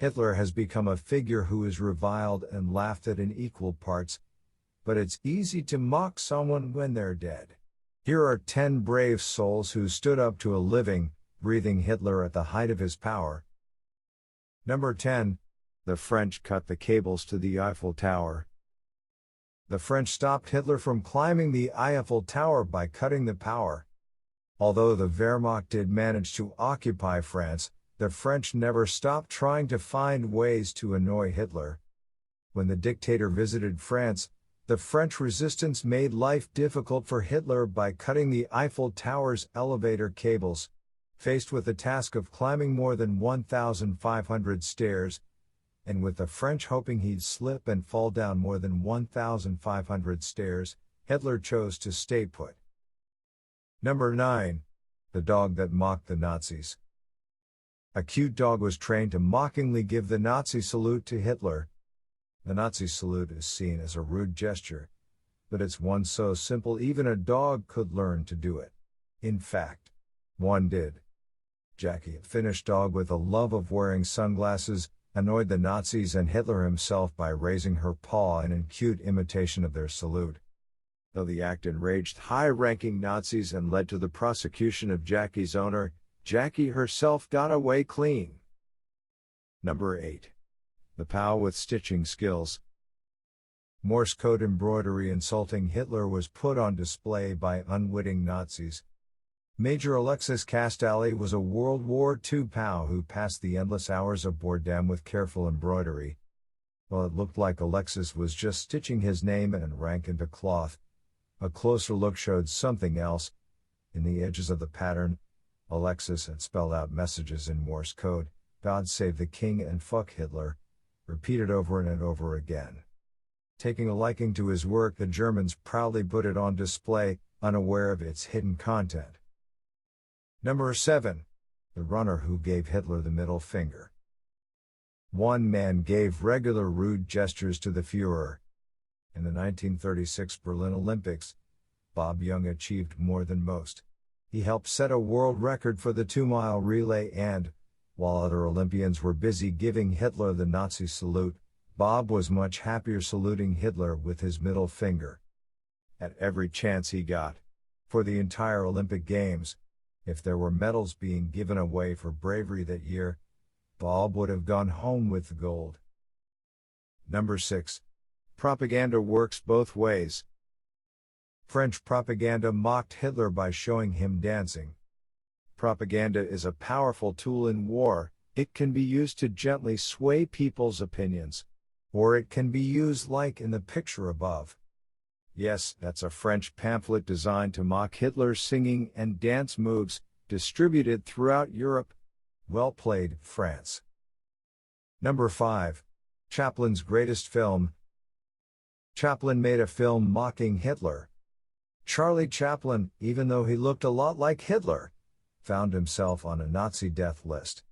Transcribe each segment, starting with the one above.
Hitler has become a figure who is reviled and laughed at in equal parts, but it's easy to mock someone when they're dead. Here are 10 brave souls who stood up to a living, breathing Hitler at the height of his power. Number 10. The French cut the cables to the Eiffel Tower. The French stopped Hitler from climbing the Eiffel Tower by cutting the power. Although the Wehrmacht did manage to occupy France, the French never stopped trying to find ways to annoy Hitler. When the dictator visited France, the French resistance made life difficult for Hitler by cutting the Eiffel Tower's elevator cables. Faced with the task of climbing more than 1,500 stairs, and with the French hoping he'd slip and fall down more than 1,500 stairs, Hitler chose to stay put. Number 9. The dog that mocked the Nazis. A cute dog was trained to mockingly give the Nazi salute to Hitler. The Nazi salute is seen as a rude gesture, but it's one so simple even a dog could learn to do it. In fact, one did. Jackie, a Finnish dog with a love of wearing sunglasses, annoyed the Nazis and Hitler himself by raising her paw in cute imitation of their salute. Though the act enraged high-ranking Nazis and led to the prosecution of Jackie's owner, Jackie herself got away clean. Number 8. The POW with stitching skills. Morse code embroidery insulting Hitler was put on display by unwitting Nazis. Major Alexis Castelli was a World War II POW who passed the endless hours of boredom with careful embroidery. While it looked like Alexis was just stitching his name and rank into cloth, a closer look showed something else. In the edges of the pattern, Alexis had spelled out messages in Morse code, "God save the King" and "Fuck Hitler," repeated over and over again. Taking a liking to his work, the Germans proudly put it on display, unaware of its hidden content. Number 7. The runner who gave Hitler the middle finger. One man gave regular rude gestures to the Führer. In the 1936 Berlin Olympics, Bob Young achieved more than most. He helped set a world record for the 2-mile relay and, while other Olympians were busy giving Hitler the Nazi salute, Bob was much happier saluting Hitler with his middle finger. At every chance he got. For the entire Olympic Games, if there were medals being given away for bravery that year, Bob would have gone home with the gold. Number 6. Propaganda works both ways. French propaganda mocked Hitler by showing him dancing. Propaganda is a powerful tool in war. It can be used to gently sway people's opinions. Or it can be used like in the picture above. Yes, that's a French pamphlet designed to mock Hitler's singing and dance moves, distributed throughout Europe. Well played, France. Number 5. Chaplin's greatest film. Chaplin made a film mocking Hitler. Charlie Chaplin, even though he looked a lot like Hitler, found himself on a Nazi death list.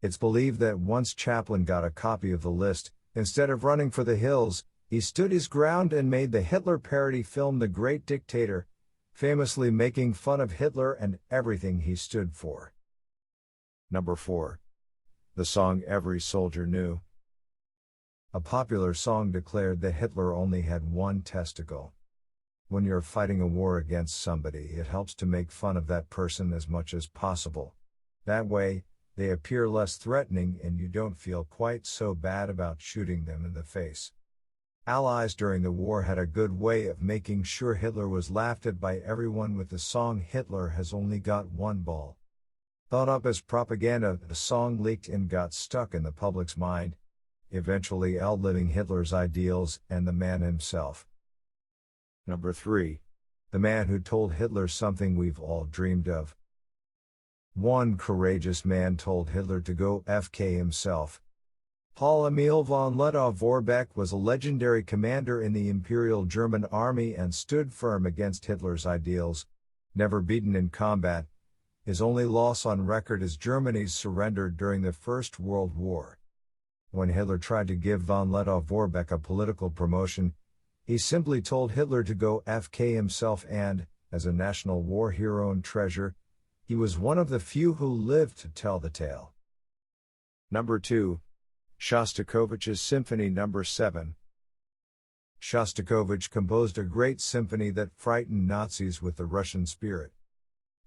It's believed that once Chaplin got a copy of the list, instead of running for the hills, he stood his ground and made the Hitler parody film The Great Dictator, famously making fun of Hitler and everything he stood for. Number 4. The song Every Soldier Knew. A popular song declared that Hitler only had one testicle. When you're fighting a war against somebody, it helps to make fun of that person as much as possible. That way, they appear less threatening and you don't feel quite so bad about shooting them in the face. Allies during the war had a good way of making sure Hitler was laughed at by everyone with the song Hitler Has Only Got One Ball. Thought up as propaganda, the song leaked and got stuck in the public's mind, eventually outliving Hitler's ideals and the man himself. Number 3. The man who told Hitler something we've all dreamed of. One courageous man told Hitler to go FK himself. Paul Emil von Lettow-Vorbeck was a legendary commander in the Imperial German Army and stood firm against Hitler's ideals. Never beaten in combat, his only loss on record is Germany's surrender during the First World War. When Hitler tried to give von Lettow-Vorbeck a political promotion, he simply told Hitler to go FK himself and, as a national war hero and treasure, he was one of the few who lived to tell the tale. Number 2. Shostakovich's Symphony No. 7. Shostakovich composed a great symphony that frightened Nazis with the Russian spirit.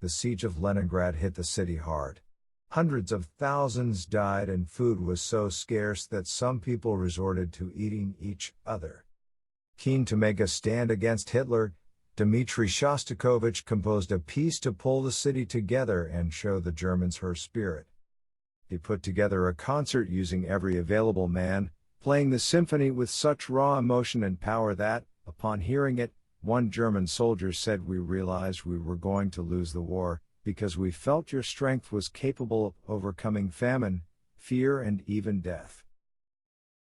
The siege of Leningrad hit the city hard. Hundreds of thousands died and food was so scarce that some people resorted to eating each other. Keen to make a stand against Hitler, Dmitri Shostakovich composed a piece to pull the city together and show the Germans her spirit. He put together a concert using every available man, playing the symphony with such raw emotion and power that, upon hearing it, one German soldier said, "We realized we were going to lose the war, because we felt your strength was capable of overcoming famine, fear and even death."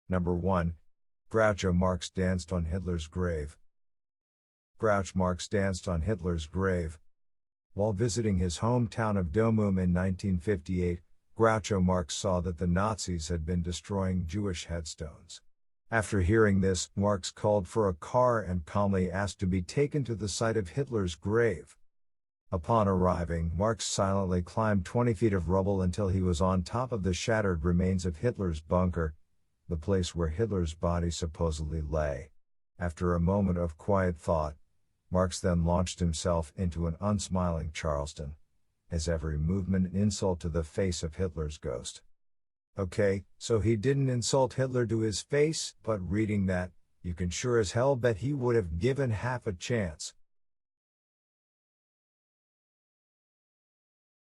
Number 1. Groucho Marx danced on Hitler's grave. Groucho Marx danced on Hitler's grave. While visiting his hometown of Domum in 1958, Groucho Marx saw that the Nazis had been destroying Jewish headstones. After hearing this, Marx called for a car and calmly asked to be taken to the site of Hitler's grave. Upon arriving, Marx silently climbed 20 feet of rubble until he was on top of the shattered remains of Hitler's bunker, the place where Hitler's body supposedly lay. After a moment of quiet thought, Marx then launched himself into an unsmiling Charleston, his every movement an insult to the face of Hitler's ghost. Okay, so he didn't insult Hitler to his face, but reading that, you can sure as hell bet he would have given half a chance.